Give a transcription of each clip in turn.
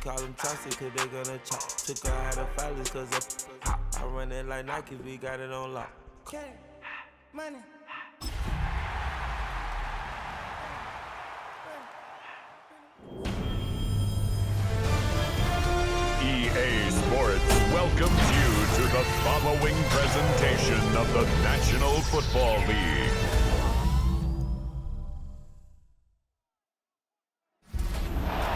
call them toxic, cause they gonna chop. Took her out of filers, cause I run it like Nike, we got it on lock. Okay, money. EA Sports welcomes you to the following presentation of the National Football League.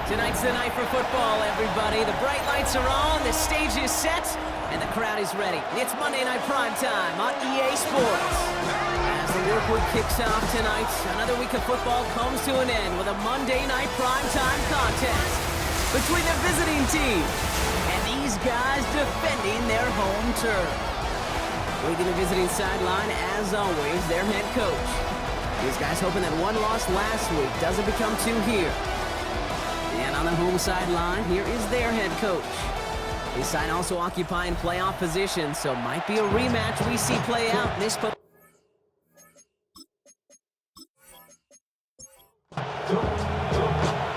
Tonight's the night for football, everybody. The bright lights are on, the stage is set, and the crowd is ready. It's Monday Night Prime Time on EA Sports. As the work week kicks off tonight, another week of football comes to an end with a Monday Night Prime Time contest between the visiting team and these guys defending their home turf. Leading the visiting sideline, as always, their head coach. These guys hoping that one loss last week doesn't become two here. And on the home sideline, here is their head coach. His side also occupying playoff position, so might be a rematch we see play out in this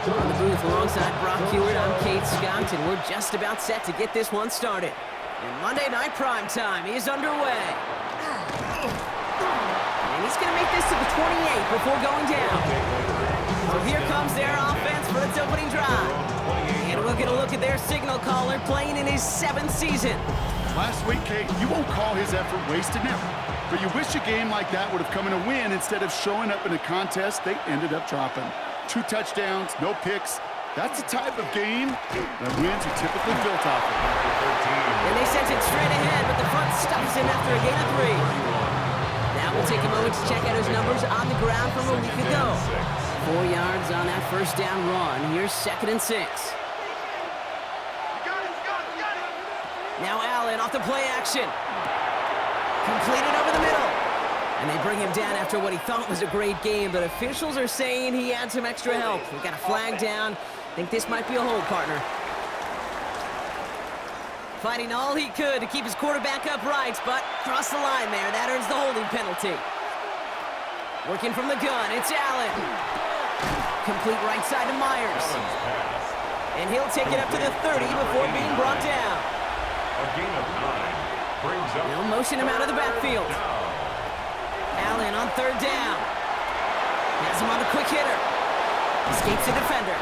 On the booth alongside Brock Hewitt, I'm Kate Scott, and we're just about set to get this one started. And Monday Night Prime Time is underway. And he's going to make this to the 28 before going down. So here comes their offense for its opening drive. And we'll get a look at their signal caller playing in his 7th season. Last week, Kate, you won't call his effort wasted now. But you wish a game like that would have come in a win instead of showing up in a contest they ended up dropping. 2 touchdowns, no picks. That's the type of game that wins are typically built off of. And they sent it straight ahead, but the front stuffs him after a gain of 3. Now we'll take a moment to check out his numbers on the ground from a week ago. 4 yards on that first down run. Here's 2nd and 6. Now Allen off the play action. Completed over the middle. And they bring him down after what he thought was a great game, but officials are saying he had some extra help. We got a flag down. Think this might be a hold, partner. Fighting all he could to keep his quarterback upright, but crossed the line there. That earns the holding penalty. Working from the gun, it's Allen. Complete right side to Myers. And he'll take it up to the 30 before being brought down. A gain of 9 brings up. They'll motion him out of the backfield. Allen on 3rd down. Has him on the quick hitter. Escapes the defender.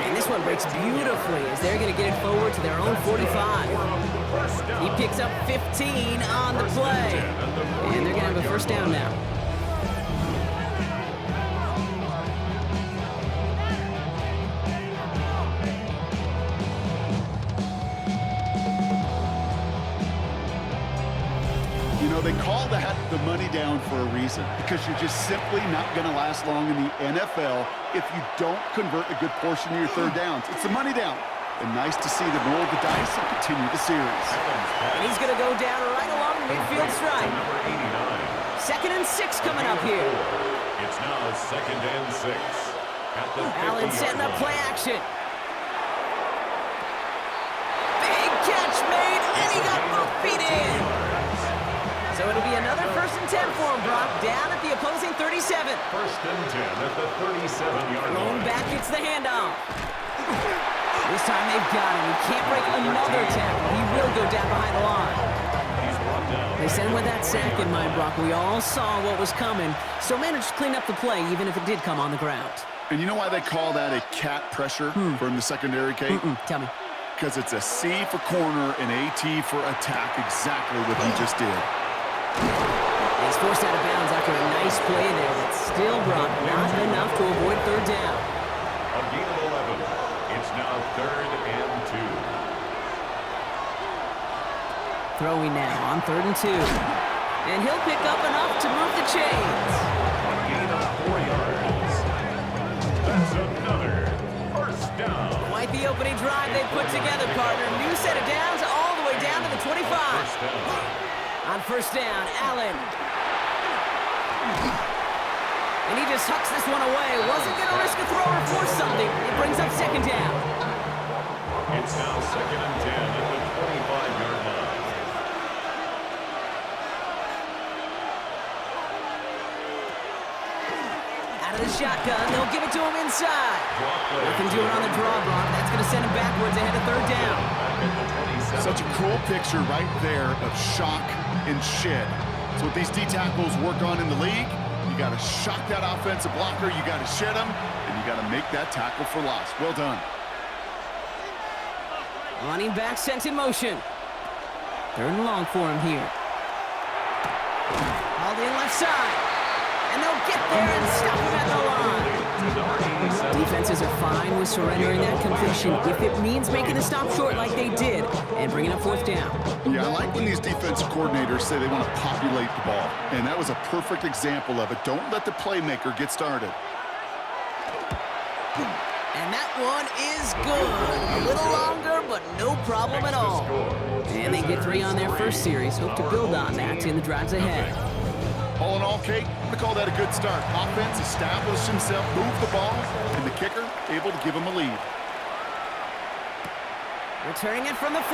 And this one breaks beautifully as they're going to get it forward to their own 45. He picks up 15 on the play. And they're going to have a first down now. You know, they call that the money down for a reason, because you're just simply not going to last long in the NFL if you don't convert a good portion of your 3rd downs. It's the money down. And nice to see them roll the dice and continue the series. And he's going to go down right along the midfield stripe. 2nd and 6 coming up here. It's now 2nd and 6. Allen setting up play action. Big catch made, and he got both feet in. So it'll be another 1st and 10 for him, Brock, down at the opposing 37. 1st and 10 at the 37-yard line. Going back, it's the handoff. This time they've got him. He can't break another tackle. He will go down behind the line. They said with that sack in mind, Brock, we all saw what was coming, so managed to clean up the play, even if it did come on the ground. And you know why they call that a cat pressure from the secondary, Kate? Tell me. Because it's a C for corner and a T for attack, exactly what he just did. He's forced out of bounds after a nice play there, but still, Brock, not enough to avoid 3rd down. A gain of 11. It's now 3rd and 2. Throwing now on 3rd and 2. And he'll pick up enough to move the chains. A gain of 4 yards. That's another first down. Quite the opening drive they put together, partner. New set of downs all the way down to the 25. First down. On 1st down, Allen. And he just hucks this one away. Wasn't going to risk a throw or force something. It brings up 2nd down. It's now 2nd and 10 at the 25-yard line. Out of the shotgun, they'll give it to him inside. Nothing doing on the draw block. That's going to send him backwards ahead of third down. Such a cool picture right there of shock and shed. So what these D tackles work on in the league, you got to shock that offensive blocker, you got to shed him, and you got to make that tackle for loss. Well done. Running back sent in motion. Third and long for him here. Hauled in left side. And they'll get there and stop him at the line. Defenses are fine with surrendering that completion if it means making the stop short like they did and bringing up fourth down. Yeah, I like when these defensive coordinators say they want to populate the ball. And that was a perfect example of it. Don't let the playmaker get started. And that one is good. A little longer, but no problem at all. And they get 3 on their first series. Hope to build on that in the drives ahead. All in all, Kate, I call that a good start. Offense established himself, moved the ball, and the kicker able to give him a lead. Returning it from the 4.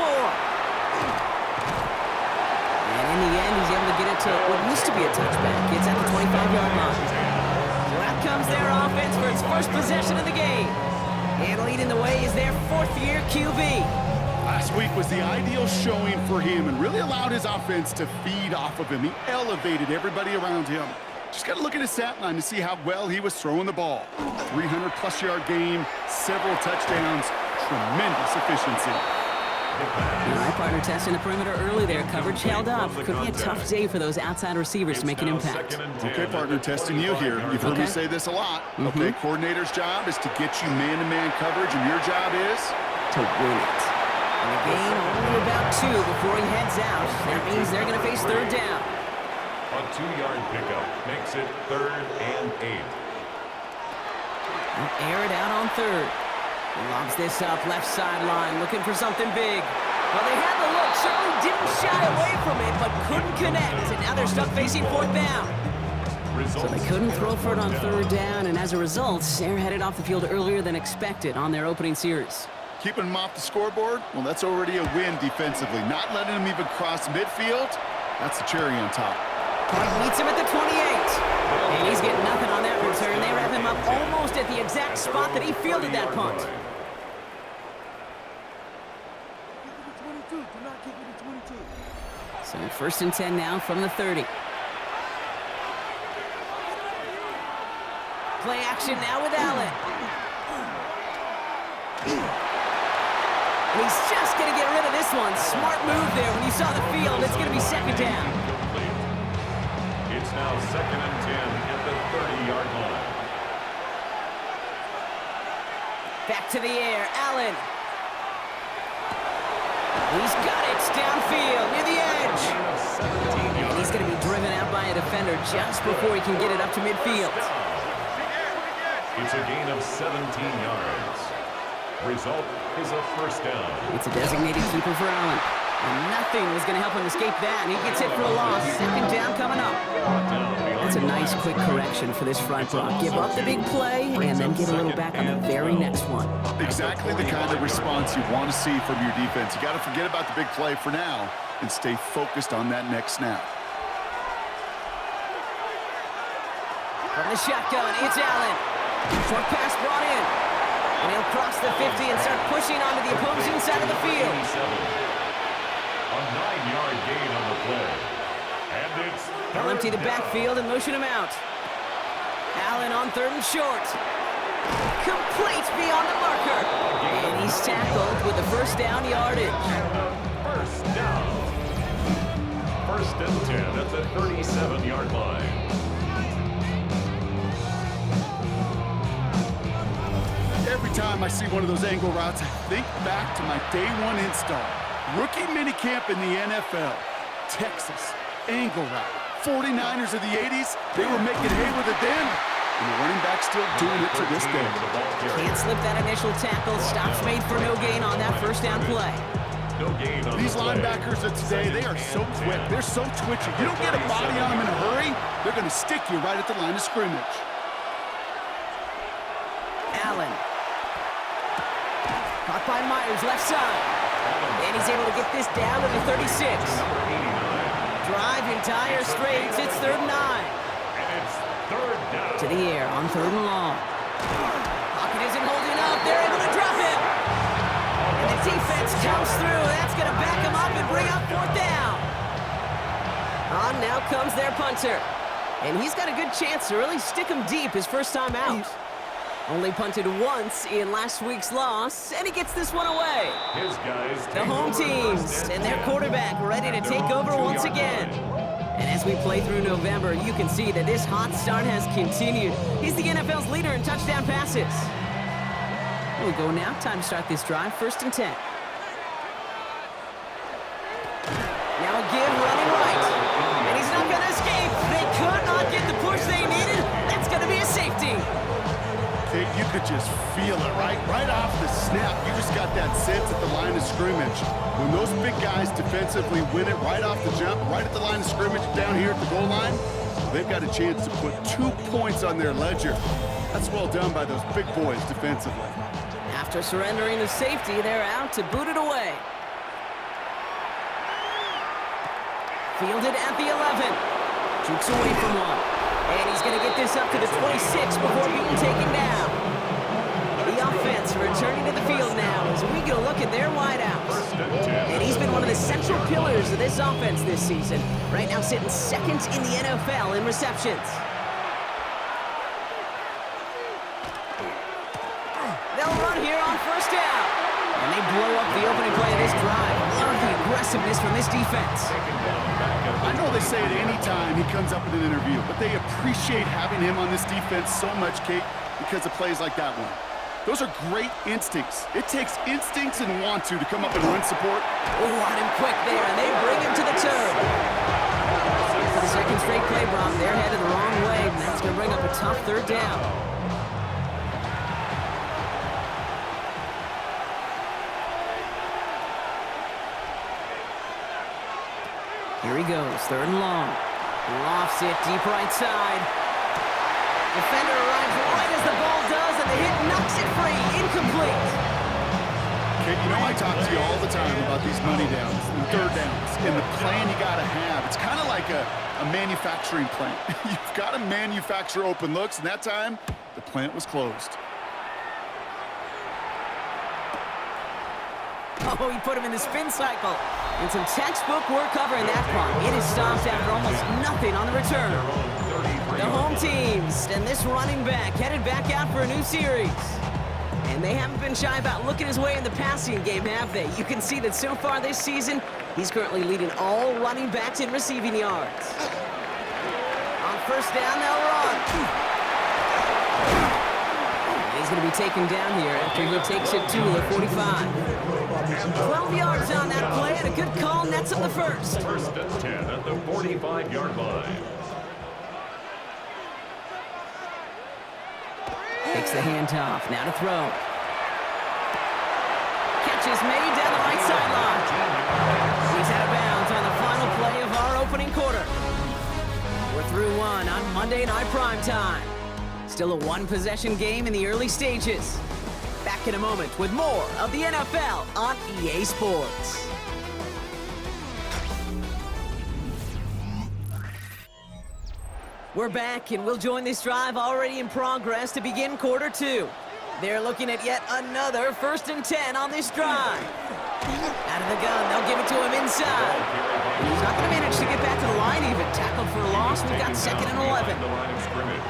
And in the end, he's able to get it to what used to be a touchback. It's at the 25-yard line. So out comes their offense for its first possession of the game. And leading the way is their 4th-year QB. Last week was the ideal showing for him and really allowed his offense to feed off of him. He elevated everybody around him. Just got to look at his stat line to see how well he was throwing the ball. 300-plus-yard game, several touchdowns, tremendous efficiency. All right, partner, testing the perimeter early there. Coverage held up. Could be a tough day for those outside receivers to make an impact. Okay, partner, testing you here. You've heard me say this a lot. Okay, coordinator's job is to get you man-to-man coverage, and your job is to win it. And the game only about 2 before he heads out. That means they're going to face third down. A 2-yard pickup makes it 3rd and 8. Air it out on third. He lobs this up left sideline, looking for something big. Well, they had the look, certainly didn't shy away from it, but couldn't connect. And now they're stuck facing fourth down. So they couldn't throw for it on third down, and as a result, they're headed off the field earlier than expected on their opening series. keeping him off the scoreboard. Well, that's already a win defensively. Not letting him even cross midfield, that's the cherry on top. Meets him at the 28. And he's getting nothing on that return. They wrap him up almost at the exact spot that he fielded that punt. So 1st and 10 now from the 30. Play action now with Allen. And he's just going to get rid of this one. Smart move there when you saw the field. It's going to be 2nd down. It's now 2nd and 10 at the 30-yard line. Back to the air, Allen. He's got it downfield near the edge. And he's going to be driven out by a defender just before he can get it up to midfield. It's a gain of 17 yards. Result is a 1st down. It's a designated keeper for Allen. And nothing was going to help him escape that. And he gets hit for a loss. 2nd down coming up. That's a nice quick correction for this front block. Give up the big play and then get a little back on the very next one. Exactly the kind of response you want to see from your defense. You got to forget about the big play for now and stay focused on that next snap. From the shotgun, it's Allen. Short pass brought in. And he'll cross the 50 and start pushing onto the opposing side of the field. A 9-yard gain on the play. And it's They'll empty the backfield and motion him out. Allen on 3rd and short. Complete beyond the marker. And he's tackled with the 1st down yardage. 1st down. 1st and 10 at the 37-yard line. Every time I see one of those angle routes, I think back to my day 1 install. Rookie minicamp in the NFL. Texas, angle route. 49ers of the 80s, they were making hay with it then. And the running back's still doing it to this day. Can't slip that initial tackle. Stops made for no gain on that 1st down play. No gain on These the play. linebackers of today, they are so quick. They're so twitchy. You don't get a body on them in a hurry, they're going to stick you right at the line of scrimmage. Allen. Caught by Myers, left side. And he's able to get this down to the 36. Drive entire straights. It's 3rd and 9. And it's third down. To the air on 3rd and long. Pocket isn't holding up. They're able to drop him. And the defense comes through. That's going to back him up and bring up 4th down. On now comes their punter. And he's got a good chance to really stick him deep his first time out. Only punted once in last week's loss, and he gets this one away. His guys The home teams and their quarterback ready to take over once again. And as we play through November, you can see that this hot start has continued. He's the NFL's leader in touchdown passes. Here we go now. Time to start this drive. 1st and 10. Now a give running right. And he's not going to escape. They could not get the push they needed. That's going to be a safety. You could just feel it, right? Right off the snap, you just got that sense at the line of scrimmage. When those big guys defensively win it right off the jump, right at the line of scrimmage down here at the goal line, they've got a chance to put 2 points on their ledger. That's well done by those big boys defensively. After surrendering the safety, they're out to boot it away. Fielded at the 11. Jukes away from one. And he's going to get this up to the 26 before being taken down. The offense returning to the field now as we get a look at their wideouts. And he's been one of the central pillars of this offense this season. Right now sitting 2nd in the NFL in receptions. They'll run here on 1st down. And they blow up the opening play of this drive. Love the aggressiveness from this defense. I know they say it any time he comes up in an interview, but they appreciate having him on this defense so much, Kate, because of plays like that one. Those are great instincts. It takes instincts and want to come up and run support. Oh, on him quick there, and they bring him to the turf. For the 2nd straight play, Brock, they're headed the wrong way, and that's going to bring up a tough 3rd down. Here he goes, 3rd and long. Lofts it deep right side. Defender arrives right as the ball does, and the hit knocks it free. Incomplete. Kate, you know I talk to you all the time about these money downs and 3rd downs and the plan you got to have. It's kind of like a manufacturing plant. You've got to manufacture open looks, and that time, the plant was closed. Oh, he put him in the spin cycle. And some textbook work covering that punt. It is stopped after almost nothing on the return. The home teams and this running back headed back out for a new series. And they haven't been shy about looking his way in the passing game, have they? You can see that so far this season, he's currently leading all running backs in receiving yards. On 1st down, they'll run. He's going to be taken down here after he takes it to the 45. 12 yards on that play, and a good call nets up the 1st. 1st and 10 at the 45-yard line. Takes the handoff, now to throw. Catch is made down the right sideline. He's out of bounds on the final play of our opening quarter. We're through one on Monday Night Primetime. Still a 1-possession game in the early stages. Back in a moment with more of the NFL on EA Sports. We're back, and we'll join this drive already in progress to begin quarter 2. They're looking at yet another 1st and 10 on this drive. Out of the gun, they'll give it to him inside. He's not going to manage to get back to the line even. Tackled for a loss. We've got 2nd and 11. The line of scrimmage.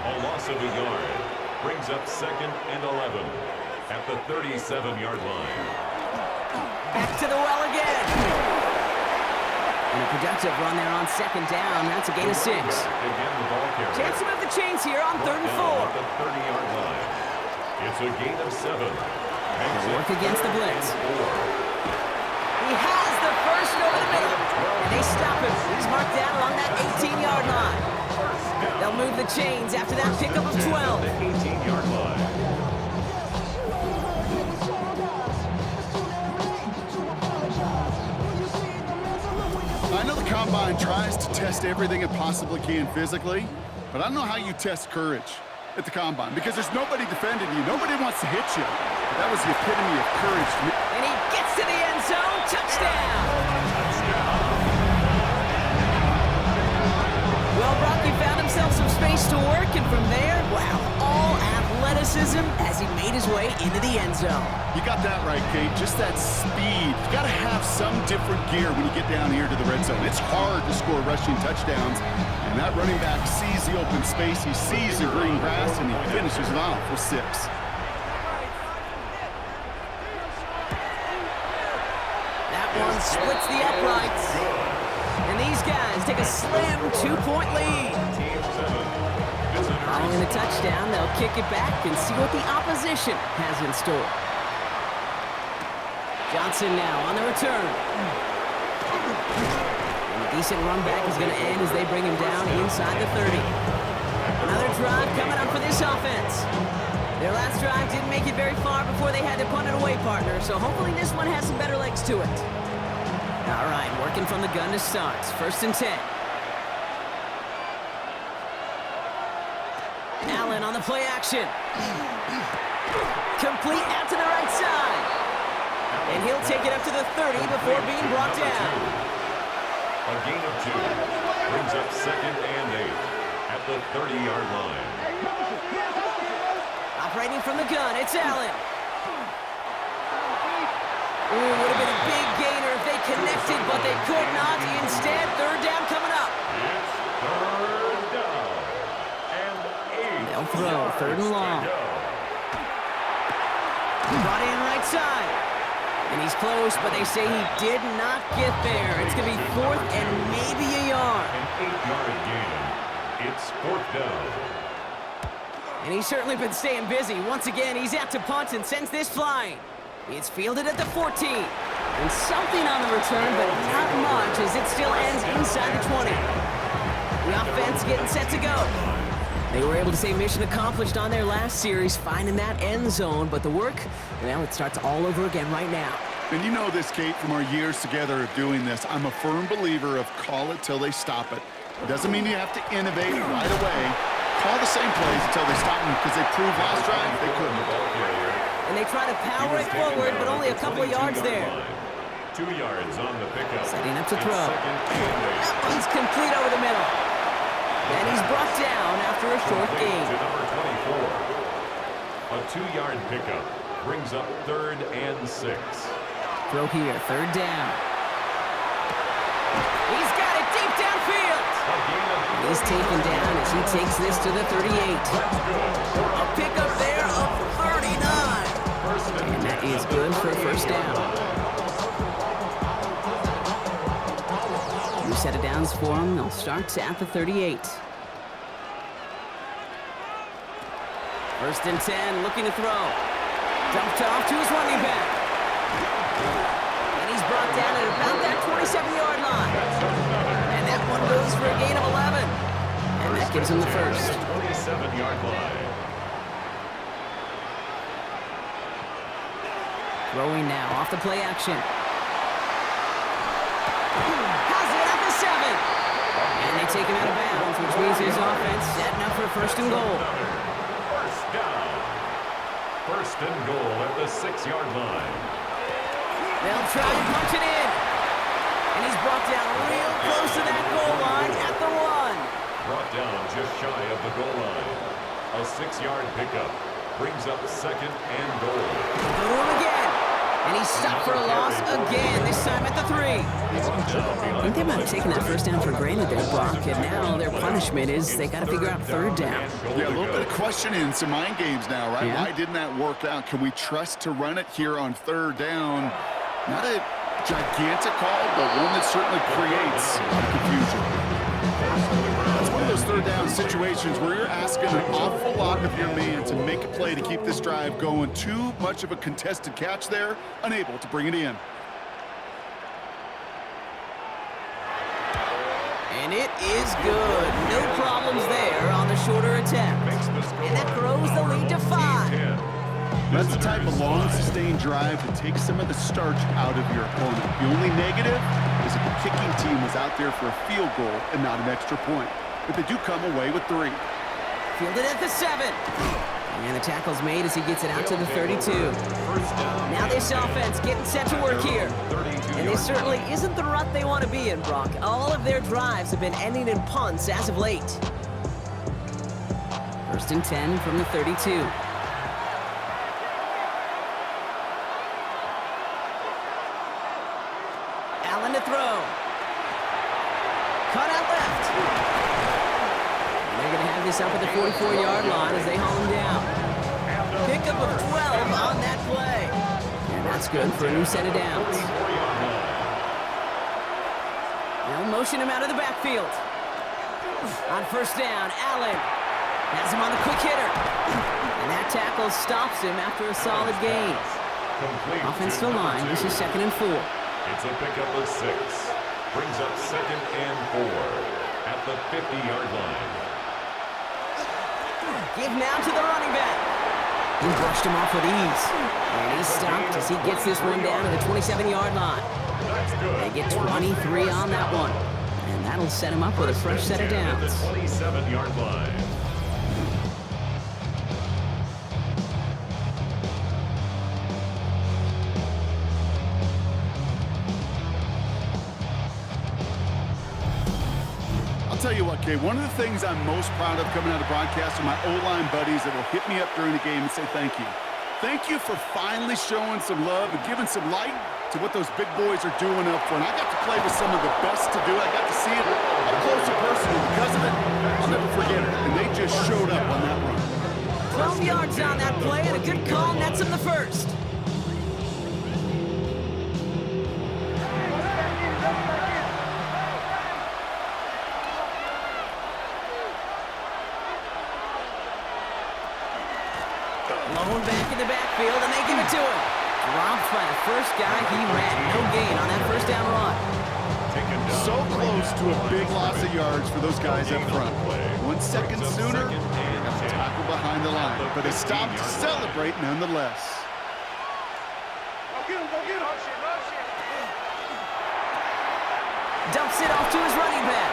A loss of a yard brings up 2nd and 11 at the 37-yard line. Back to the well again. And a productive run there on 2nd down. That's a gain of 6. Again, the ball carrier. Chance to move the chains here on 3rd and 4. At the 30-yard line. It's a gain of 7. They'll work against the blitz. He has the 1st over the middle. And they stop him. He's marked down along that 18-yard line. They'll move the chains after that pickup of 12. The 18-yard line. I know the Combine tries to test everything it possibly can physically, but I don't know how you test courage at the Combine because there's nobody defending you. Nobody wants to hit you. That was the epitome of courage. And he gets to the end zone. Touchdown! Well, Brock, you found him himself some space to work, and from there, wow, all athleticism as he made his way into the end zone. You got that right, Kate. Just that speed. You got to have some different gear when you get down here to the red zone. It's hard to score rushing touchdowns, and that running back sees the open space, he sees the green grass, and he finishes it off for 6. That one splits the uprights, and these guys take a slim 2-point lead. Following the touchdown, they'll kick it back and see what the opposition has in store. Johnson now on the return. And a decent run back is going to end as they bring him down inside the 30. Another drive coming up for this offense. Their last drive didn't make it very far before they had to punt it away, partner, so hopefully this one has some better legs to it. All right, working from the gun to start. 1st and 10. Allen on the play action. Complete out to the right side. And he'll take it up to the 30 before being brought down. A gain of 2 brings up 2nd and 8 at the 30-yard line. Operating from the gun, it's Allen. Ooh, would have been a big gainer if they connected, but they could not. Instead, 3rd down coming up. It's 3rd down and 8. They'll throw, 3rd and long. Brought in right side. And he's close, but they say he did not get there. It's going to be 4th and maybe a yard. An 8-yard gain. It's 4th down. And he's certainly been staying busy. Once again, he's out to punt and sends this flying. It's fielded at the 14. And something on the return, but not much as it still ends inside the 20. The offense getting set to go. They were able to say mission accomplished on their last series, finding that end zone, but the work, well, it starts all over again right now. And you know this, Kate, from our years together of doing this. I'm a firm believer of call it till they stop it. It doesn't mean you have to innovate right away. Call the same plays until they stop them, because they proved last drive they couldn't. And they try to power it forward, but only a couple of yards there. 2 yards on the pickup. Setting up to throw. That one's complete over the middle. And he's brought down after a short gain. To number 24. A 2-yard pickup brings up 3rd and 6. Throw here, 3rd down. He's got it deep downfield. He's taken down as he takes this to the 38. A pickup there of 39. And that is good for a 1st down. New set of downs for him. They'll start at the 38. 1st and 10, looking to throw. Dumped off to his running back. And he's brought down at about that 27-yard line. And that one goes for a gain of 11. And that gives him the 1st. 27-yard line. Throwing now off the play action. Has it at the 7. And they take him out of bounds, which means his offense setting up for 1st and goal. 1st down. 1st and goal at the 6-yard line. They'll try and punch it in. And he's brought down real close to that goal line at the 1. Brought down just shy of the goal line. A 6-yard pickup brings up 2nd and goal. Go to him again. And he's stopped for a loss again, this time at the 3. I think they might have taken that 1st down for granted there, Brock, and now their punishment is they got to figure out 3rd down. Yeah, a little bit of questioning, some mind games now, right? Yeah. Why didn't that work out? Can we trust to run it here on 3rd down? Not a gigantic call, but one that certainly creates confusion. That's one of those 3rd down situations where you're asking an awful lot of your man to make a play to keep this drive going. Too much of a contested catch there, unable to bring it in. And it is good. No problems there on the shorter attempt. And that grows the lead to 5. That's the type of long, sustained drive that takes some of the starch out of your opponent. The only negative is if the kicking team was out there for a field goal and not an extra point. But they do come away with 3. Fielded at the 7. And the tackle's made as he gets it out to the 32. Now this offense getting set to work here. And this certainly isn't the rut they want to be in, Brock. All of their drives have been ending in punts as of late. First and 10 from the 32. Allen to throw. Cut out left. And they're going to have this up at the 44-yard line as they haul him down. Pickup of 12 on that play. And that's good for a new set of downs. They'll motion him out of the backfield. On first down, Allen has him on the quick hitter. And that tackle stops him after a solid gain. Offensive line, this is 2nd and 4. It's a pickup of 6. Brings up 2nd and 4 at the 50-yard line. Give now to the running back. He brushed him off with ease. And he's stopped as he gets this one down to the 27-yard line. They get 23 on that one. And that'll set him up with a fresh set of downs. The 27-yard line. I'll tell you what, Kay, one of the things I'm most proud of coming out of broadcast are my O-line buddies that will hit me up during the game and say thank you. Thank you for finally showing some love and giving some light to what those big boys are doing up front. I got to play with some of the best to do it. I got to see it up close and personal. Because of it, I'll never forget it. And they just showed up on that run. 12 yards on that play and a good call nets him the first. Blown back in the backfield, and they give it to him. Dropped by the first guy he ran. No gain on that first down run. So close to a big loss of yards for those guys up front. 1 second sooner, tackle behind the line. But they stopped to celebrate nonetheless. Dumps it off to his running back.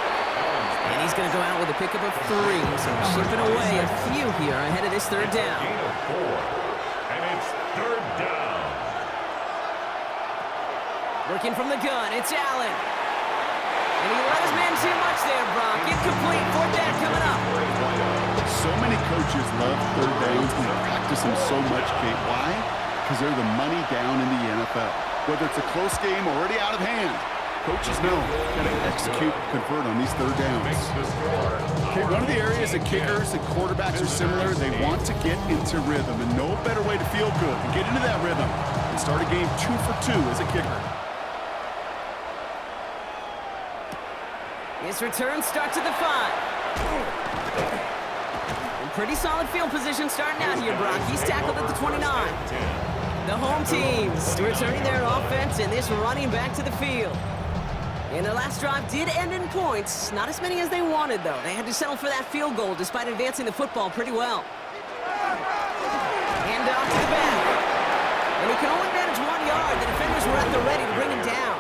And he's going to go out with a pickup of 3. So chipping away a few here ahead of this third down. And it's 3rd down. Working from the gun, it's Allen. And he let his man too much there, Brock. Incomplete, 4th down coming up. So many coaches love third downs and they practice them so much, Kate. Why? Because they're the money down in the NFL. Whether it's a close game already out of hand, coaches know got to execute, convert on these third downs. Okay, one of the areas that kickers and quarterbacks are similar, they want to get into rhythm, and no better way to feel good than get into that rhythm and start a game 2 for 2 as a kicker. His return starts at the 5. And pretty solid field position starting out here, Brock. He's tackled at the 29. The home teams returning their offense, and this running back to the field. And their last drive did end in points. Not as many as they wanted, though. They had to settle for that field goal despite advancing the football pretty well. Hand off to the back. And he can only manage 1 yard. The defenders were at the ready to bring him down.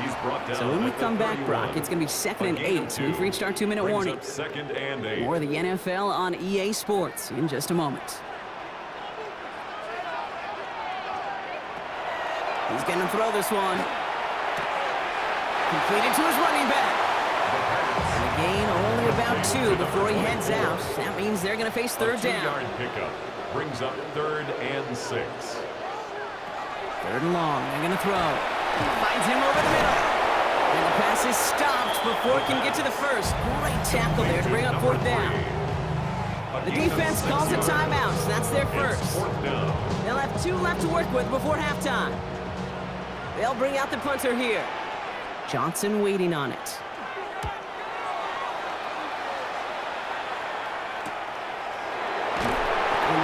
He's brought down. So when we come back, Brock, it's going to be 2nd and 8. We've reached our 2-minute warning. 2nd and 8. More of the NFL on EA Sports in just a moment. He's going to throw this one. Completed to his running back. And a gain only about 2 before he heads out. That means they're going to face 3rd down. 2-yard pickup brings up 3rd and 6. 3rd and long. They're going to throw. Finds him over the middle. And the pass is stopped before it can get to the first. Great tackle there to bring up 4th down. The defense calls a timeout, so that's their first. They'll have 2 left to work with before halftime. They'll bring out the punter here. Johnson waiting on it.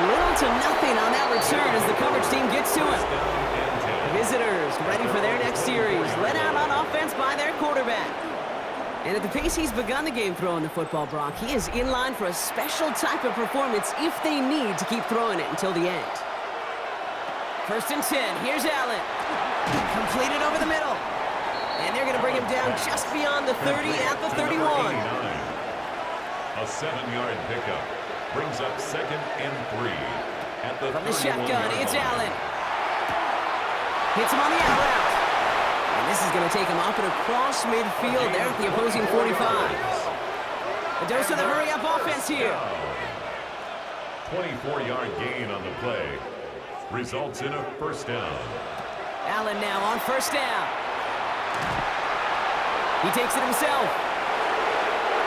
Little to nothing on that return as the coverage team gets to him. Visitors ready for their next series. Led out on offense by their quarterback. And at the pace he's begun the game throwing the football, Brock, he is in line for a special type of performance if they need to keep throwing it until the end. 1st and 10. Here's Allen. Completed over the middle. And they're going to bring him down just beyond the 30 at the 31. A 7-yard pickup brings up 2nd and 3 at the 31. From the shotgun, it's Allen. Hits him on the out route. And this is going to take him up and across midfield there at the opposing 45. A dose of the hurry-up offense here. 24-yard gain on the play. Results in a first down. Allen now on first down. He takes it himself.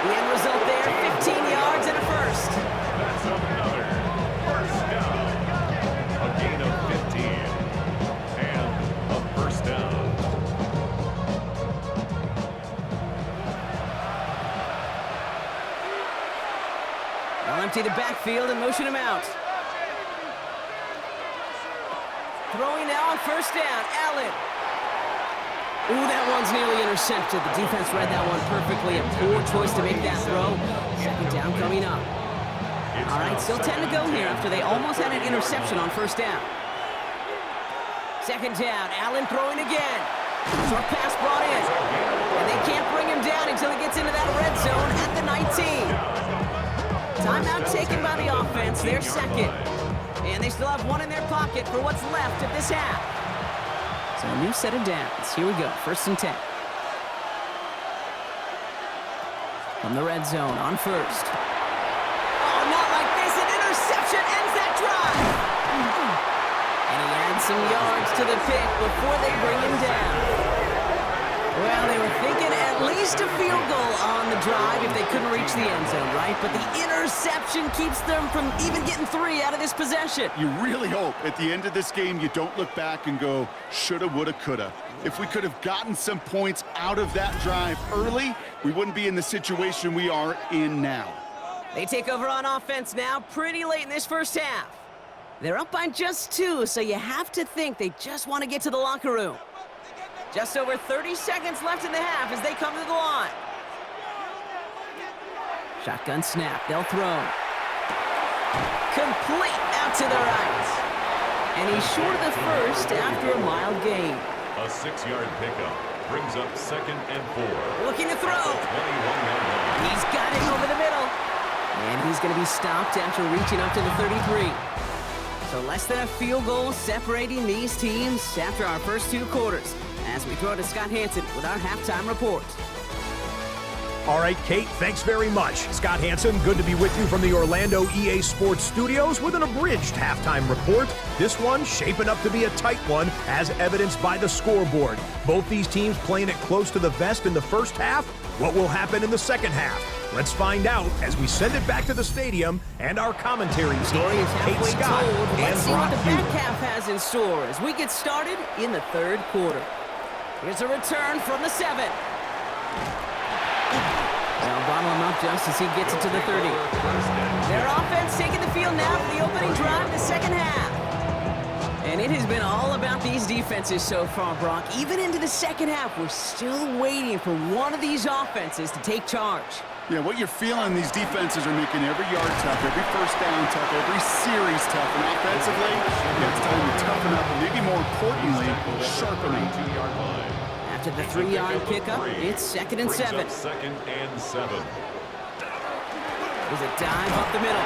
The end result there, 15 yards and a first. That's another first down. A gain of 15 and a first down. They'll empty the backfield and motion him out. Throwing now on first down, Allen. Ooh, that one's nearly intercepted. The defense read that one perfectly. A poor choice to make that throw. Second down coming up. All right, still 10 to go here after they almost had an interception on first down. Second down, Allen throwing again. Short pass brought in. And they can't bring him down until he gets into that red zone at the 19. Timeout taken by the offense, their second. And they still have one in their pocket for what's left of this half. So a new set of downs. Here we go, first and 10. From the red zone on first. Oh, not like this. An interception ends that drive. And he adds some yards to the pick before they bring him down. Well, they were thinking at least a field goal on the drive if they couldn't reach the end zone, right? But the interception keeps them from even getting 3 out of this possession. You really hope at the end of this game you don't look back and go, shoulda, woulda, coulda. If we could have gotten some points out of that drive early, we wouldn't be in the situation we are in now. They take over on offense now pretty late in this first half. They're up by just 2, so you have to think they just want to get to the locker room. Just over 30 seconds left in the half as they come to the line. Shotgun snap, they'll throw. Complete out to the right. And he's short of the first after a mild gain. A 6-yard pickup brings up 2nd and 4. Looking to throw. 21-yard line. He's got it over the middle. And he's going to be stopped after reaching up to the 33. So less than a field goal separating these teams after our first 2 quarters. As we throw to Scott Hansen with our halftime report. All right, Kate, thanks very much. Scott Hansen, good to be with you from the Orlando EA Sports Studios with an abridged halftime report. This one shaping up to be a tight one, as evidenced by the scoreboard. Both these teams playing it close to the vest in the first half. What will happen in the second half? Let's find out as we send it back to the stadium and our commentary team, Story is Kate halfway Scott told. and Let's see what Brock the Hughes. back half has in store as we get started in the third quarter. Here's a return from the 7. They'll bottle him up just as he gets it to the 30. Their offense taking the field now for the opening drive in the second half. And it has been all about these defenses so far, Brock. Even into the second half, we're still waiting for one of these offenses to take charge. Yeah, what you're feeling, these defenses are making every yard tough, every first down tough, every series tough. And offensively, it's time to toughen up, and maybe more importantly, sharpen up. After the 3-yard pickup, it's 2nd and 7. 2nd and 7. There's a dive up the middle.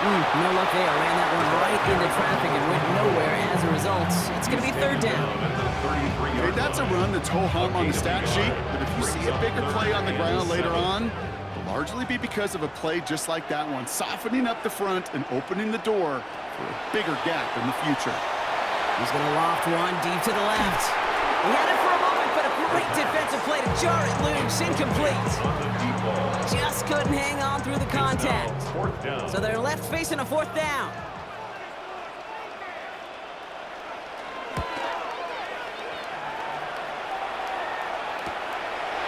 No luck there. Ran that one right into traffic and went nowhere as a result. It's going to be 3rd down. Okay, that's a run that's ho-hum on the stat sheet, but if you see a bigger play on the ground later on, it'll largely be because of a play just like that one, softening up the front and opening the door for a bigger gap in the future. He's going to loft one deep to the left. He had it for a moment, but a great defensive play to jar it loose. Incomplete. Just couldn't hang on through the contact. So they're left facing a 4th down.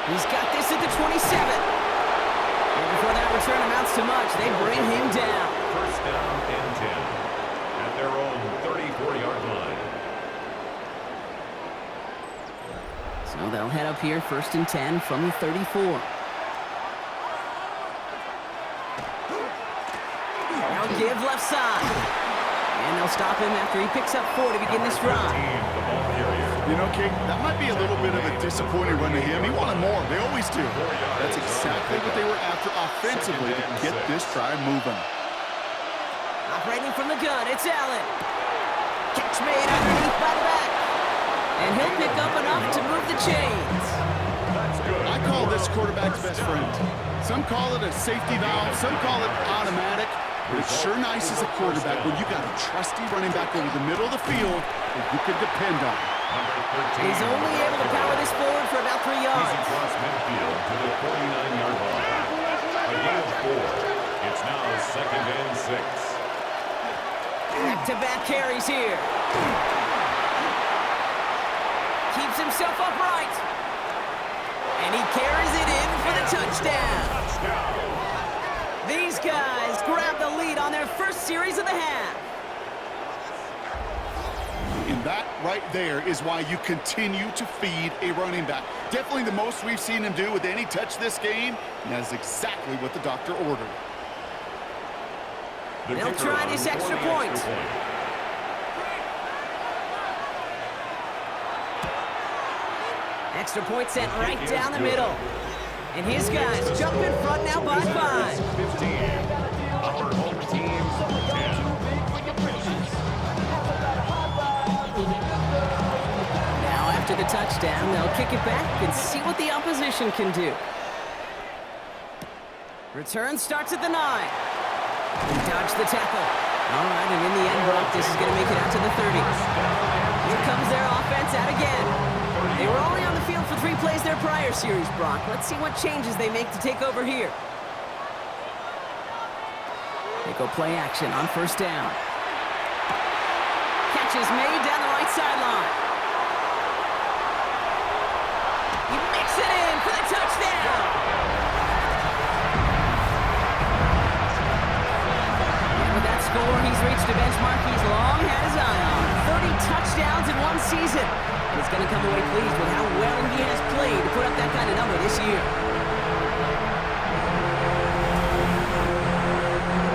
He's got this at the 27. And before that return amounts to much, they bring him down. First down and 10 at their own 34-yard line. So they'll head up here, 1st and 10 from the 34. Now give left side. And they'll stop him after he picks up 4 to begin this drive. You know, King, that might be a little bit of a disappointing run to him. He wanted more. They always do. That's exactly what they were after offensively to get this drive moving. Operating from the gun, it's Allen. Catch made underneath by the back. And he'll pick up enough to move the chains. I call this quarterback's best friend. Some call it a safety valve, some call it automatic. But it's sure nice as a quarterback when you got a trusty running back over the middle of the field that you can depend on. He's only able to power this forward for about 3 yards. He's across midfield to the 49-yard line. A gain of 4. It's now 2nd and 6. Back-to-back carries here. Keeps himself upright. And he carries it in for the touchdown. These guys grab the lead on their first series of the half. And that right there is why you continue to feed a running back. Definitely the most we've seen him do with any touch this game, and that is exactly what the doctor ordered. They'll try this extra point. Extra point sent right down the middle. And his guys jump in front now by 5. 15. Our home team 10. Now after the touchdown, they'll kick it back and see what the opposition can do. Return starts at the 9. He dodged the tackle. All right, and in the end, Brock, this is going to make it out to the 30. Here comes their offense out again. They were only on the field for 3 plays their prior series, Brock. Let's see what changes they make to take over here. They go play action on first down. Catch is made down the right sideline. He mixes it in for the touchdown. And with that score, he's reached a benchmark he's long had his eye on. 30 touchdowns in 1 season. And he's going to come away pleased with how well he has played to put up that kind of number this year.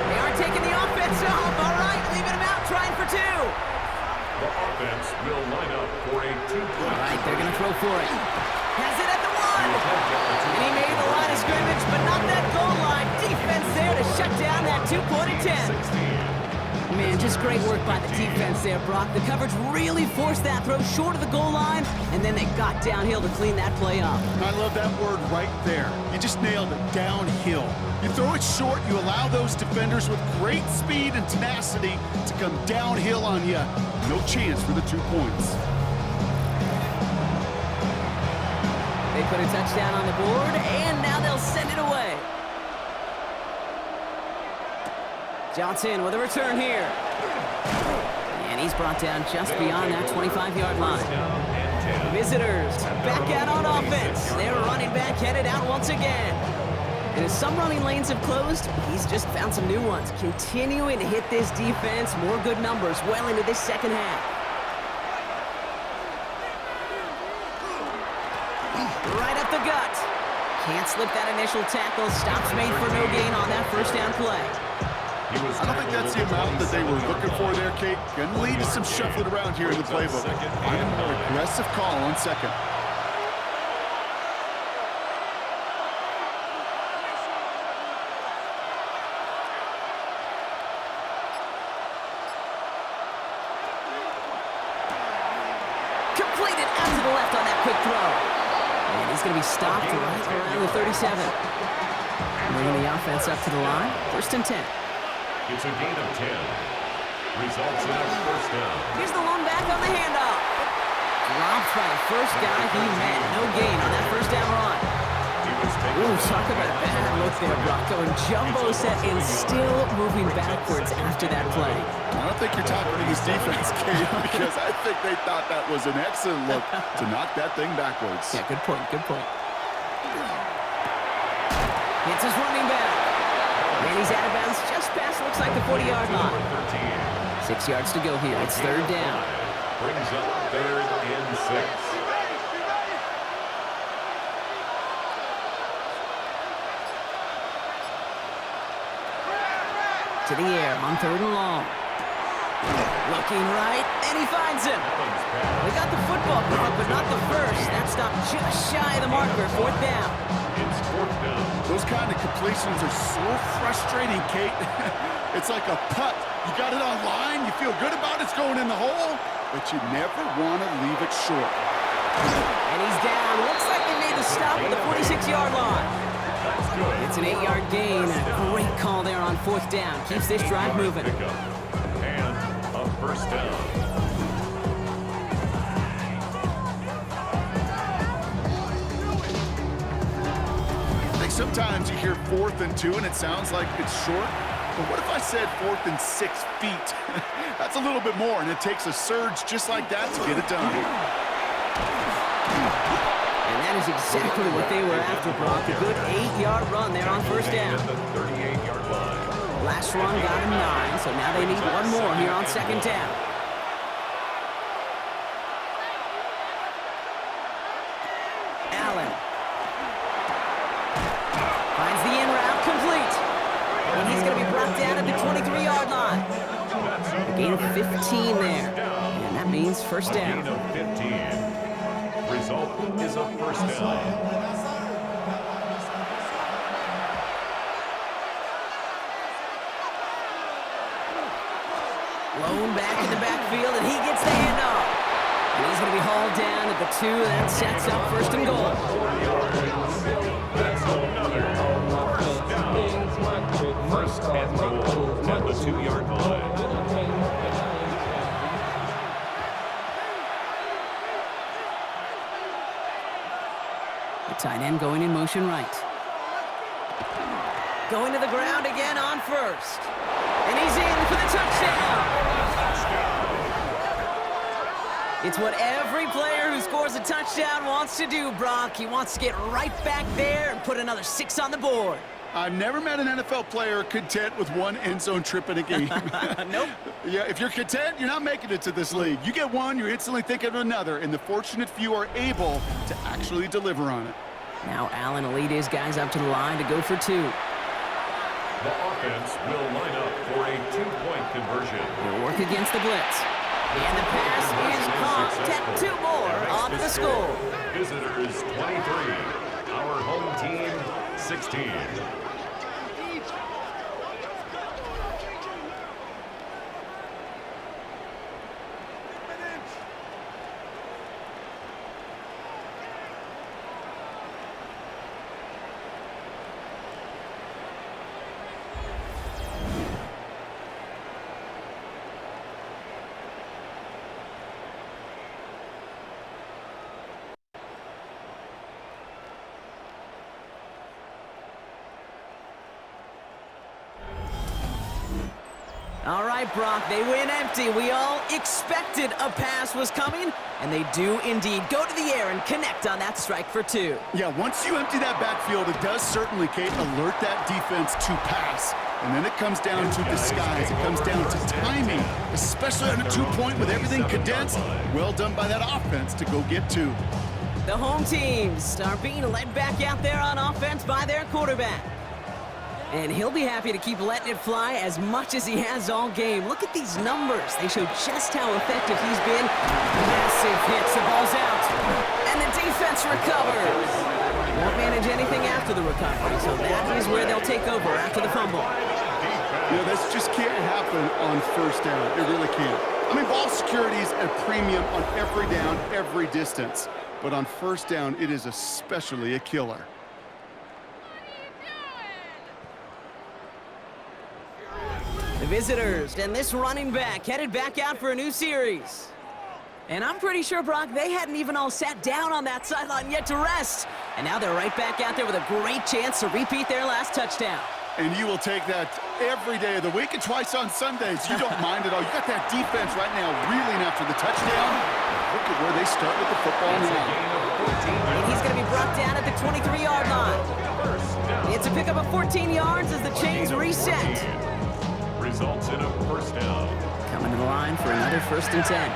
They are taking the offense off. All right, leaving him out, trying for 2. The offense will line up for a 2-point. All right, they're going to throw for it. Has it at the 1. And he made the line of scrimmage, but not that goal line. Defense there to shut down that 2-point attempt. Man, just great work by the defense there, Brock. The coverage really forced that throw short of the goal line, and then they got downhill to clean that play up. I love that word right there. You just nailed it, downhill. You throw it short, you allow those defenders with great speed and tenacity to come downhill on you. No chance for the 2 points. They put a touchdown on the board, and now they'll send it away. Johnson with a return here. And he's brought down just beyond that 25-yard line. Visitors back out on offense. Their running back headed out once again. And as some running lanes have closed, he's just found some new ones. Continuing to hit this defense, more good numbers well into this second half. Right up the gut. Can't slip that initial tackle. Stops made for no gain on that first down play. I don't think that's the amount that they were looking for there, Kate. Going to lead to some shuffling around here in the playbook. I'm a more aggressive call on second. Completed out to the left on that quick throw. And he's going to be stopped right around the 37. Bringing the offense up to the line. 1st and 10. It's a gain of 10. Results in a first down. Here's the one back on the handoff. Dropped by the first guy he met. No gain on that first down run. Ooh, talk about a bad look there, Brock. Going jumbo set and still moving backwards after that play. I don't think you're talking to his defense, Kate, because I think they thought that was an excellent look to knock that thing backwards. Yeah, good point, good point. It's his running back. And he's out of bounds just past, looks like the 40-yard line. 6 yards to go here. It's 3rd down. Brings up 3rd and 6. To the air on 3rd and long. Looking right, and he finds him. They got the football, but not the first. That stopped just shy of the marker. 4th down. It's 4th down. Those kind of completions are so frustrating, Kate. It's like a putt. You got it on line, you feel good about it's going in the hole, but you never want to leave it short. And he's down. Looks like they made the stop at the 46-yard line. It's an 8-yard gain. A great call there on 4th down. Keeps this drive moving. And a first down. I think sometimes you hear 4th and 2 and it sounds like it's short. But what if I said 4th and 6 feet? That's a little bit more, and it takes a surge just like that to get it done. And that is exactly what they were after, Brock. A good 8-yard run there on 1st down. The 38-yard line. Last run got him 9, so now they need one more here on 2nd down. Allen. Finds the in route complete. And he's going to be brought down at the 23-yard line. A gain of 15 there. And that means 1st down. Gain of 15. Result is a 1st down. Lone back in the backfield, and he gets the handoff. And he's going to be hauled down at the 2. That sets up 1st and goal. That's another first down. 1st and goal at the 2-yard line. The tight end going in motion right. Going to the ground again on 1st. And he's in for the touchdown. It's what every player who scores a touchdown wants to do, Brock. He wants to get right back there and put another 6 on the board. I've never met an NFL player content with one end zone trip in a game. Nope. Yeah, if you're content, you're not making it to this league. You get one, you're instantly thinking of another, and the fortunate few are able to actually deliver on it. Now Allen will lead his guys up to the line to go for 2. The offense will line up for a 2-point conversion. They'll work against the blitz. And the pass is caught. 2 more on the score. Visitors 23. Our home team 16. All right, Brock, they win empty. We all expected a pass was coming, and they do indeed go to the air and connect on that strike for 2. Yeah, once you empty that backfield, it does certainly, Kate, alert that defense to pass. And then it comes down to disguise. It comes down to timing, especially on a 2-point with everything condensed. Well done by that offense to go get 2. The home teams are being led back out there on offense by their quarterback. And he'll be happy to keep letting it fly as much as he has all game. Look at these numbers. They show just how effective he's been. Massive hits. The ball's out. And the defense recovers. Won't manage anything after the recovery, so that is where they'll take over after the fumble. You know, this just can't happen on 1st down. It really can't. I mean, ball security is a premium on every down, every distance. But on 1st down, it is especially a killer. The visitors and this running back headed back out for a new series. And I'm pretty sure, Brock, they hadn't even all sat down on that sideline yet to rest. And now they're right back out there with a great chance to repeat their last touchdown. And you will take that every day of the week and twice on Sundays. You don't mind at all. You got that defense right now reeling after the touchdown. Look at where they start with the football now. And he's going to be brought down at the 23-yard line. It's a pickup of 14 yards as the chains reset. Results in a 1st down. Coming to the line for another 1st and 10.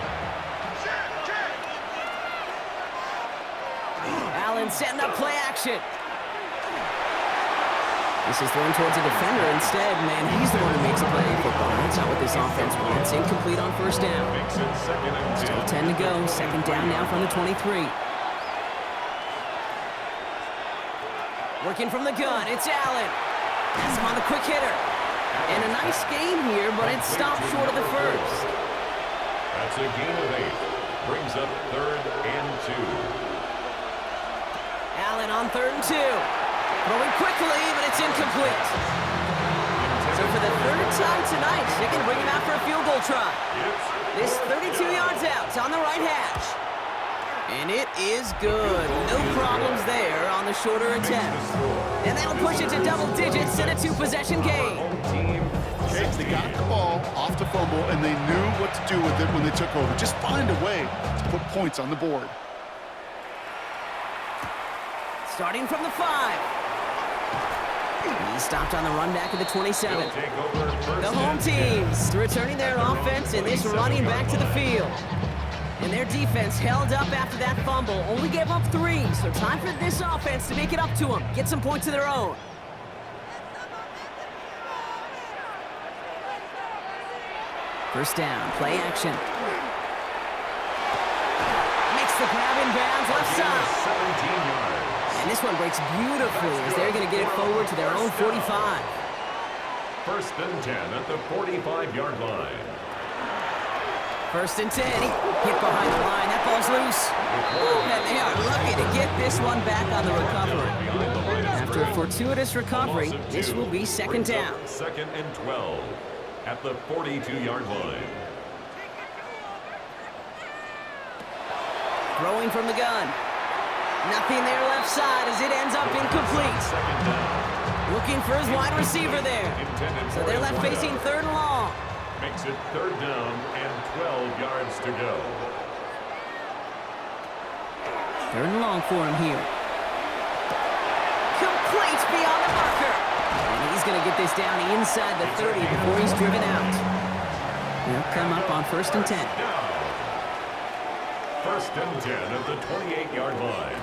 Allen setting up play action. This is thrown towards a defender instead. Man, he's the one who makes a play in football. That's not what this offense wants. Incomplete on 1st down. Makes it 2nd and 2. Still 10 to go. 2nd down now from the 23. Working from the gun. It's Allen. Has him on the quick hitter. And a nice gain here, but it stopped short of the 1st. That's a gain of 8. Brings up 3rd and 2. Allen on 3rd and 2. Throwing quickly, but it's incomplete. So for the third time tonight, they can bring him out for a field goal try. This 32 yards out. It's on the right hash. And it is good. No problems there on the shorter attempt. And that'll push it to double digits in a two-possession game. They got the ball off the fumble, and they knew what to do with it when they took over. Just find a way to put points on the board. Starting from the 5. He stopped on the run back at the 27. The home teams returning their offense in this running back to the field. And their defense held up after that fumble. Only gave up 3, so time for this offense to make it up to them. Get some points of their own. First down, play action. Makes the grab in bounds left side. 17 yards. And this one breaks beautifully as they're going to get it forward to their own 45. First and 10 at the 45-yard line. First and 10. Hit behind the line. That ball's loose. Oh, and they are lucky to get this one back on the recovery. After a fortuitous recovery, this will be second down. Second and 12 at the 42-yard line. Throwing from the gun. Nothing there left side as it ends up incomplete. Looking for his wide receiver there. So they're left facing third and long. Makes it third down and 12 yards to go. Third and long for him here. Complete beyond the marker. And he's going to get this down inside the 30 before he's driven out. They'll come up on first and 10. First and 10 at the 28-yard line.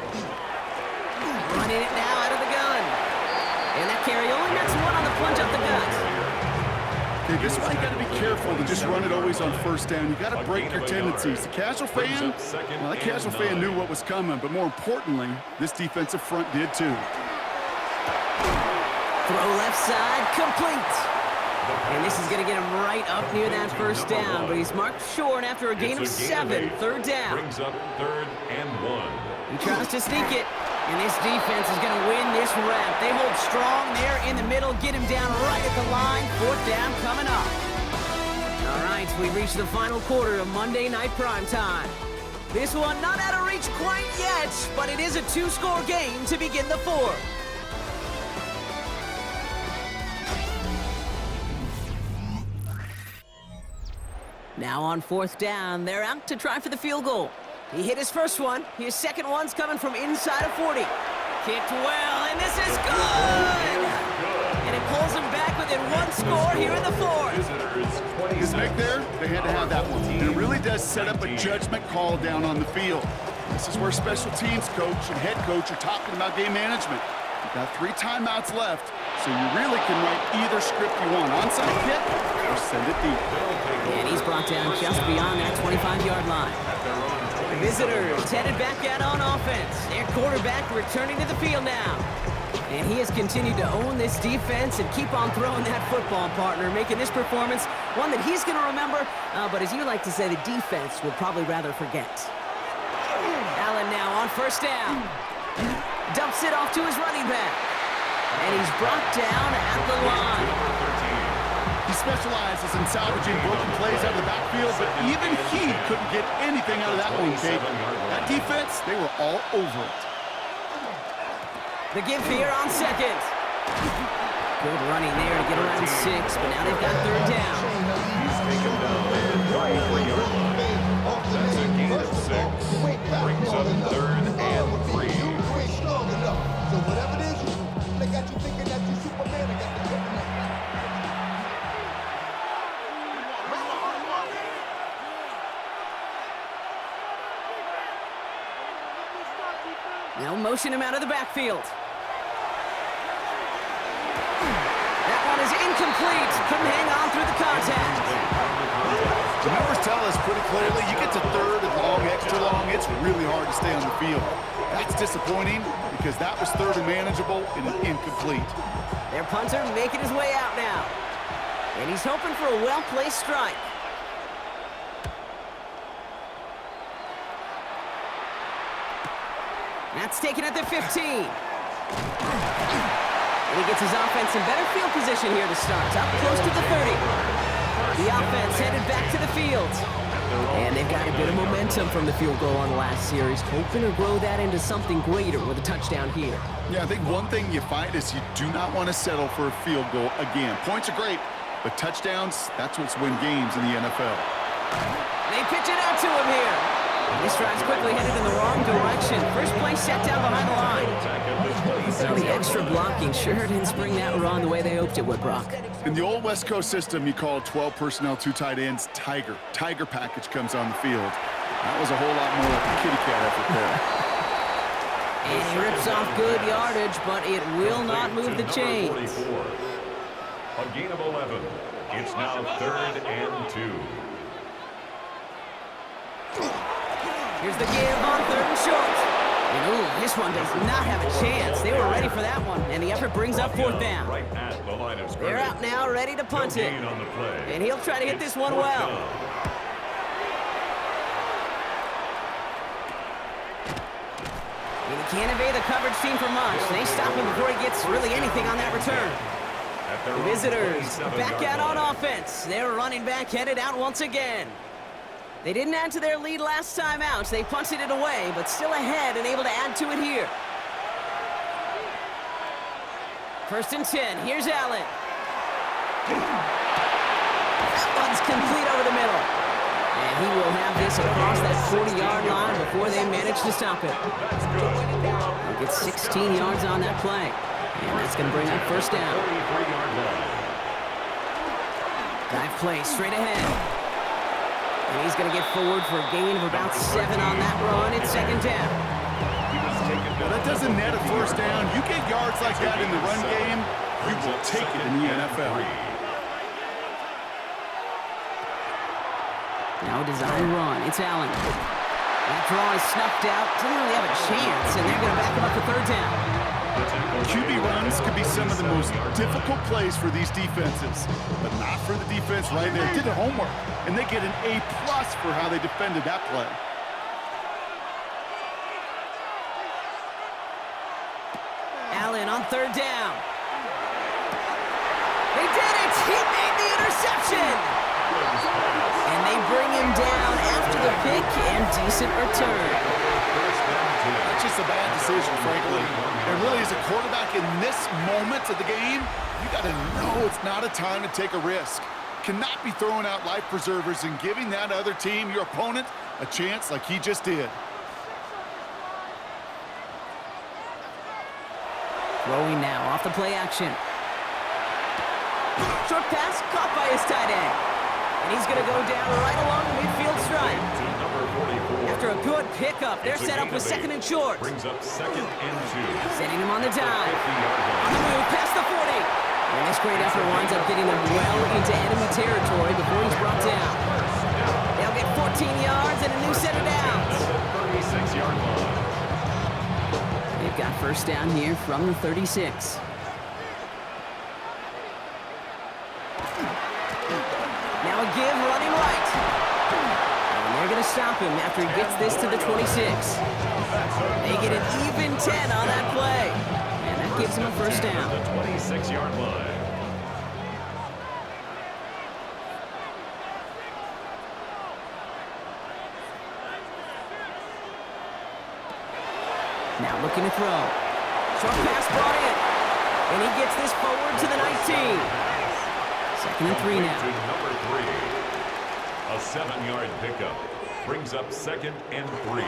Running it now out of the gun. And that carry only gets one on the plunge up the gut. Okay, this is why you got to be careful to just run it always on first down. You got to break your tendencies. The casual fan, well, that casual fan knew what was coming, but more importantly, this defensive front did too. Throw left side, complete. And this is going to get him right up near that first down, but he's marked short after a gain of 7, third down. Brings up third and 1. He tries to sneak it, and this defense is going to win this rep. They hold strong there in the middle, get him down right at the line. Fourth down coming up. All right, we've reached the final quarter of Monday Night Primetime. This one not out of reach quite yet, but it is a 2-score game to begin the fourth. Now on fourth down, they're out to try for the field goal. He hit his first one. His second one's coming from inside of 40. Kicked well, and this is good! And it pulls him back within 1 score here in the fourth. His make there, they had to have that one. And it really does set up a judgment call down on the field. This is where special teams coach and head coach are talking about game management. You've got 3 timeouts left, so you really can write either script you want. Onside kick or send it deep. And he's brought down just beyond that 25-yard line. The visitors headed back out on offense. Their quarterback returning to the field now. And he has continued to own this defense and keep on throwing that football, partner, making this performance one that he's going to remember, but as you like to say, the defense will probably rather forget. Allen now on first down. Dumps it off to his running back. And he's brought down at the line. He specializes in salvaging broken plays out of the backfield, but even he couldn't get anything out of that one, Kate. That defense, they were all over it. The give here on second. Good running there to get around 6, but now they've got third down. He's taken down at the 3-yard line. That's a gain of 6. Brings up third and 3. So whatever it is, they got you thinking that you Superman. They got you Now motion him out of the backfield. That one is incomplete. Couldn't hang on through the contact. The numbers tell us pretty clearly, you get to third and long, extra long, it's really hard to stay on the field. That's disappointing because that was third and manageable and incomplete. Their punter making his way out now. And he's hoping for a well-placed strike. That's taken at the 15. And he gets his offense in better field position here to start. Up close to the 30. The offense headed back to the field. And they've got a bit of momentum from the field goal on the last series, hoping to grow that into something greater with a touchdown here. Yeah, I think one thing you find is you do not want to settle for a field goal again. Points are great, but touchdowns, that's what's win games in the NFL. They pitch it out to him here. This drive's quickly headed in the wrong direction. First play set down behind the line. So the extra blocking sure didn't spring that run the way they hoped it would, Brock. In the old West Coast system, you call 12 personnel, 2 tight ends, Tiger. Tiger package comes on the field. That was a whole lot more like a kitty cat effort there. And he rips off good yardage, but it will not move the chains. A gain of 11. It's now 3rd and 2. Here's the give on 3rd and short. And ooh, this one does not have a chance. They were ready for that one, and the effort brings up 4th down. Right at the line of scrimmage. They're out now, ready to punt it. On the play. And he'll try to hit this one well. And he can't evade the coverage team for much. They stop him before he gets really anything on that return. The visitors back out on offense. Their running back headed out once again. They didn't add to their lead last time out. They punted it away, but still ahead and able to add to it here. 1st and 10. Here's Allen. That one's complete over the middle. And he will have this across that 40-yard line before they manage to stop it. He'll get 16 yards on that play. And that's going to bring up 1st down. Dive play straight ahead. And he's going to get forward for a gain of about 7 on that run. It's 2nd down. Well, that doesn't net a 1st down. You get yards like that in the run game, you will take it in the NFL. Now a design run. It's Allen. That draw is snuffed out. Didn't really have a chance, and they're going to back him up for 3rd down. QB runs could be some of the most difficult plays for these defenses, but not for the defense right there. Did the homework, and they get an A+ for how they defended that play. Allen on 3rd down. They did it! He made the interception! And they bring him down after the pick and decent return. It's just a bad decision, frankly. And really, as a quarterback in this moment of the game, you got to know it's not a time to take a risk. Cannot be throwing out life preservers and giving that other team, your opponent, a chance like he just did. Throwing now off the play action. Short pass caught by his tight end. And he's going to go down right along the midfield stripe. After a good pickup, they're set up with 2nd and short. Brings up 2nd and 2. Sending him on the dive. On the move, past the 40. And this great effort winds up getting them well into enemy territory before he's brought down. They'll get 14 yards and a new set of downs. 36-yard line. They've got 1st down here from the 36. Now a give running right. And they're going to stop him after he gets this to the 26. They get an even 10 on that play. And that gives him a 1st down. The 26-yard line. Now looking to throw. Short pass brought in. And he gets this forward to the 19. 2nd and 3 now. Number 3. A 7-yard pickup. Brings up 2nd and 3.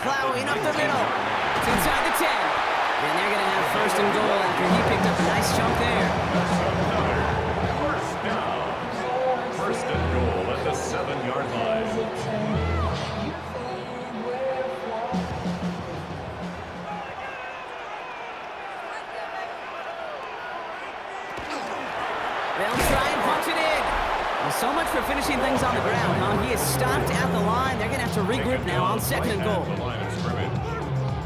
Plowing up the middle. It's inside the 10. And they're going to have 1st and goal after he picked up a nice chunk there. 1st down. 1st and goal at the 7-yard line. They'll try and punch it in. Well, so much for finishing things on the ground, huh? He is stopped at the line. They're going to have to regroup now on 2nd and goal. The line of scrimmage.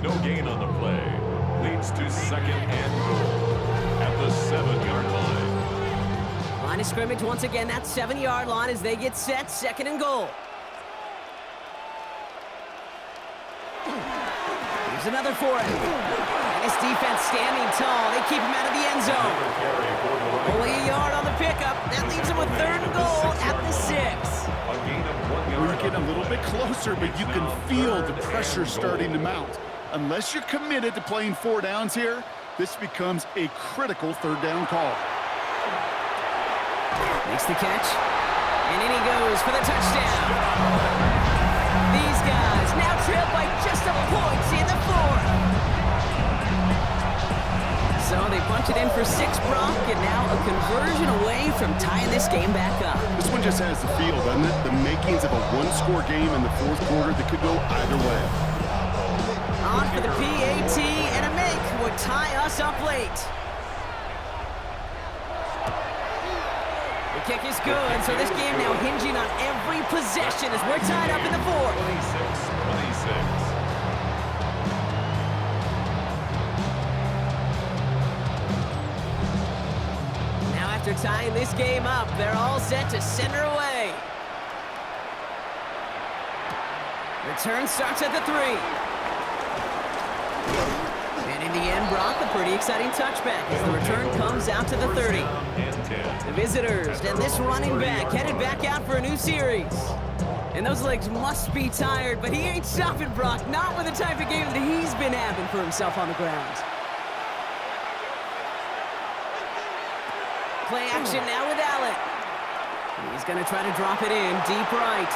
No gain on the play. Leads to 2nd and goal at the 7-yard line. Line of scrimmage once again. That 7-yard line as they get set. 2nd and goal. Here's another for it. This defense standing tall. They keep him out of the end zone. Only a yard on the pickup. That leaves him with 3rd and goal at the 6. We're getting a little bit closer, but you can feel the pressure starting to mount. Unless you're committed to playing 4 downs here, this becomes a critical 3rd down call. Makes the catch, and in he goes for the touchdown. These guys now trail by just a point in the 4th. So they punch it in for 6, Brock, and now a conversion away from tying this game back up. This one just has the feel, doesn't it? The makings of a 1-score game in the 4th quarter that could go either way. On for the PAT, and a make would tie us up late. The kick is good, so this game now hinging on every possession as we're tied up in the 4th. 26-26. After tying this game up, they're all set to center away. Return starts at the 3. And in the end, Brock, a pretty exciting touchback as the return comes out to the 30. The visitors and this running back headed back out for a new series. And those legs must be tired, but he ain't stopping, Brock, not with the type of game that he's been having for himself on the ground. Play action now with Allen. He's going to try to drop it in deep right.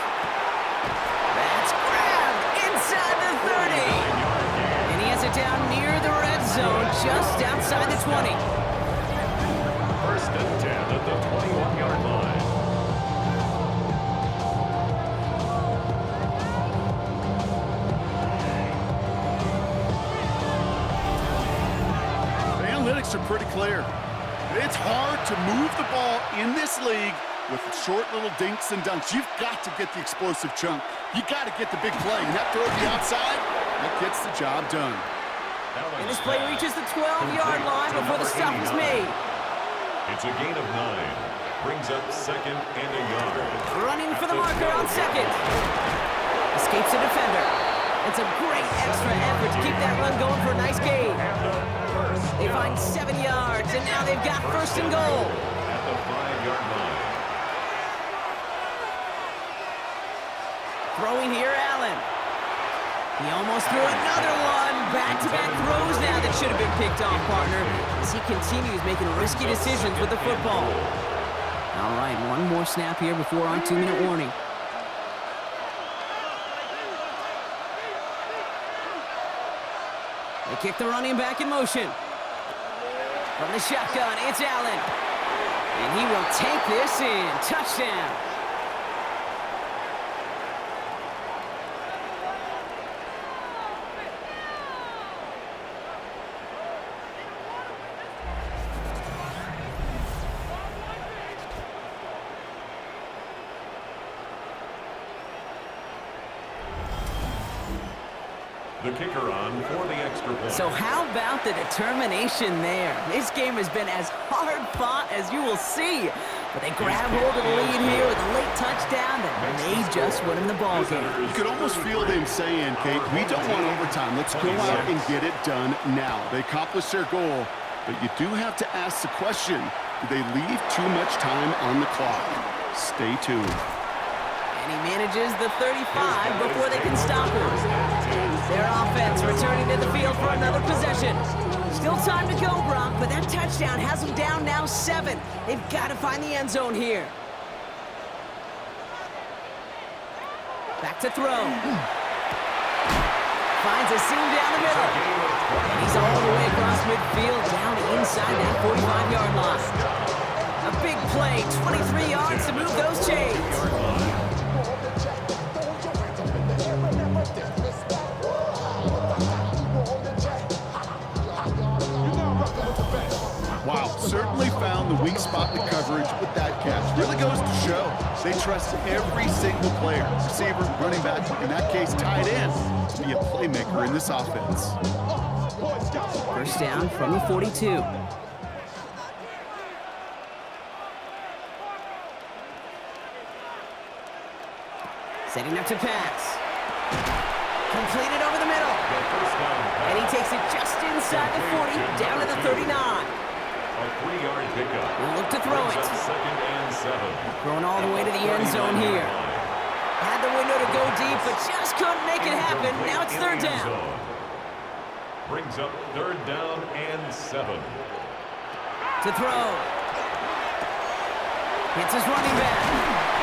That's grabbed inside the 30. And he has it down near the red zone, just outside the 20. 1st and 10 at the 21-yard line. The analytics are pretty clear. It's hard to move the ball in this league with short little dinks and dunks. You've got to get the explosive chunk. You got to get the big play. And that throw to the outside, that gets the job done. And this play reaches the 12-yard line before the stop is made. It's a gain of 9. Brings up 2nd and a yard. Running for the marker on 2nd. Escapes a defender. It's a great extra effort to keep that run going for a nice gain. They find 7 yards, and now they've got 1st and goal. At the 5-yard line. Throwing here, Allen. He almost threw another one. Back-to-back throws now that should have been picked off, partner, as he continues making risky decisions with the football. All right, one more snap here before our 2-minute warning. They kick the running back in motion. From the shotgun, it's Allen. And he will take this in. Touchdown. The kicker on for the extra point. So how about the determination there? This game has been as hard fought as you will see. But they grab hold of the lead here with a late touchdown that may just win them the ball game. You could almost feel them saying, Kate, we don't want overtime. Let's go out and get it done now. They accomplished their goal, but you do have to ask the question, do they leave too much time on the clock? Stay tuned. And he manages the 35 before they can stop him. Their offense returning to the field for another possession. Still time to go, Brock, but that touchdown has them down now 7. They've got to find the end zone here. Back to throw. Finds a seam down the middle. And he's all the way across midfield, down inside that 45-yard line. A big play, 23 yards to move those chains. Wow, certainly found the weak spot in the coverage with that catch. Really goes to show they trust every single player, receiver, running back, in that case tight end, to be a playmaker in this offense. First down from the 42. Setting up to pass. Completed over the middle. And he takes it just inside inside the 40, down to the 39. A 3-yard pickup. We'll look to throw it. Second and 7. Throwing all the way to the end zone here. Had the window to go deep, but just couldn't make it happen. Now it's third down. Brings up third down and 7. To throw. Hits his running back.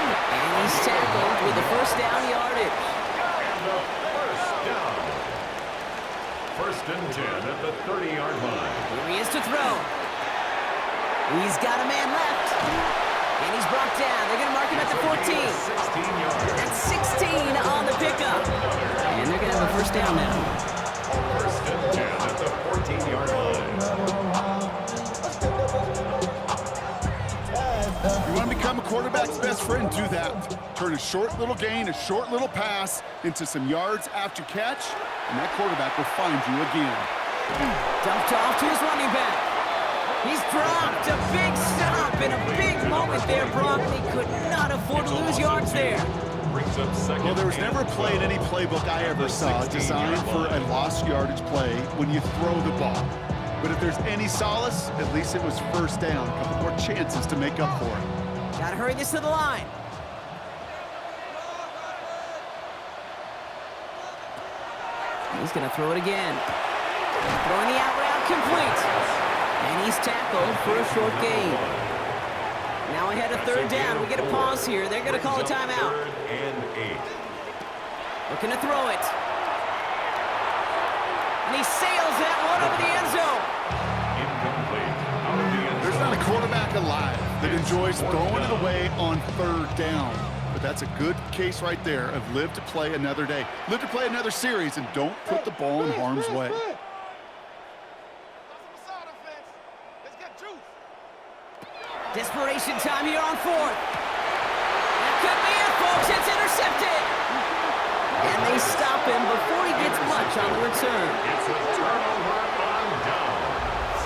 And he's tackled with the first down yardage. And the first down. First and 10 at the 30-yard line. Here he is to throw. He's got a man left. And he's brought down. They're going to mark him at the 14. 16 yards. That's 16 on the pickup. And they're going to have a first down now. First and 10 at the 14-yard line. You want to become a quarterback's best friend? Do that. Turn a short little gain, a short little pass into some yards after catch, and that quarterback will find you again. Dumped off to his running back. He's dropped a big stop in a big moment there, Brock. They could not afford to lose yards there. Brings up second. Well, there was never a play in any playbook I ever saw designed for a lost yardage play when you throw the ball. But if there's any solace, at least it was first down. A couple more chances to make up for it. Gotta hurry this to the line. He's gonna throw it again. Throwing the out route complete. And he's tackled for a short gain. Now ahead of third down. We get a pause here. They're going to call a timeout. Third and 8. Looking to throw it. And he sails that one over the end zone. Incomplete. Out of the end There's zone. not a quarterback alive that enjoys throwing it away on third down. But that's a good case right there of live to play another day. Live to play another series and don't put the ball in harm's way. Desperation time here on fourth. That could be it, folks. It's intercepted. And they stop him before he gets much on the return. It's a turnover on downs.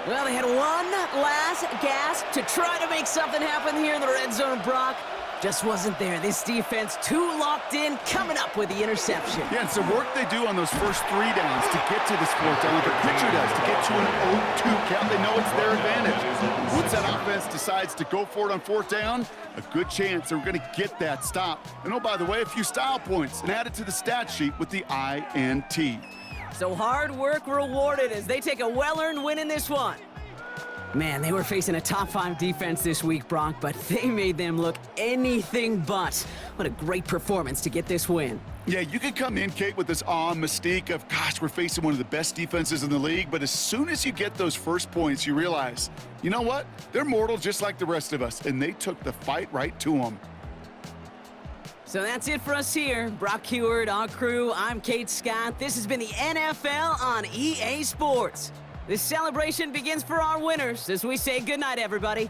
Well, they had one last gasp to try to make something happen here in the red zone, Brock. Just wasn't there. This defense too locked in, coming up with the interception. Yeah, it's the work they do on those first 3 downs to get to this fourth down, like a pitcher does, to get to an 0-2 count. They know it's their advantage. Once that offense decides to go for it on fourth down, a good chance they're going to get that stop. And oh, by the way, a few style points and add it to the stat sheet with the INT. So hard work rewarded as they take a well-earned win in this one. Man, they were facing a top 5 defense this week, Brock, but they made them look anything but. What a great performance to get this win. Yeah, you could come in, Kate, with this awe and mystique of, gosh, we're facing one of the best defenses in the league, but as soon as you get those first points, you realize, you know what? They're mortal just like the rest of us, and they took the fight right to them. So that's it for us here. Brock Heward, our crew, I'm Kate Scott. This has been the NFL on EA Sports. This celebration begins for our winners as we say goodnight, everybody.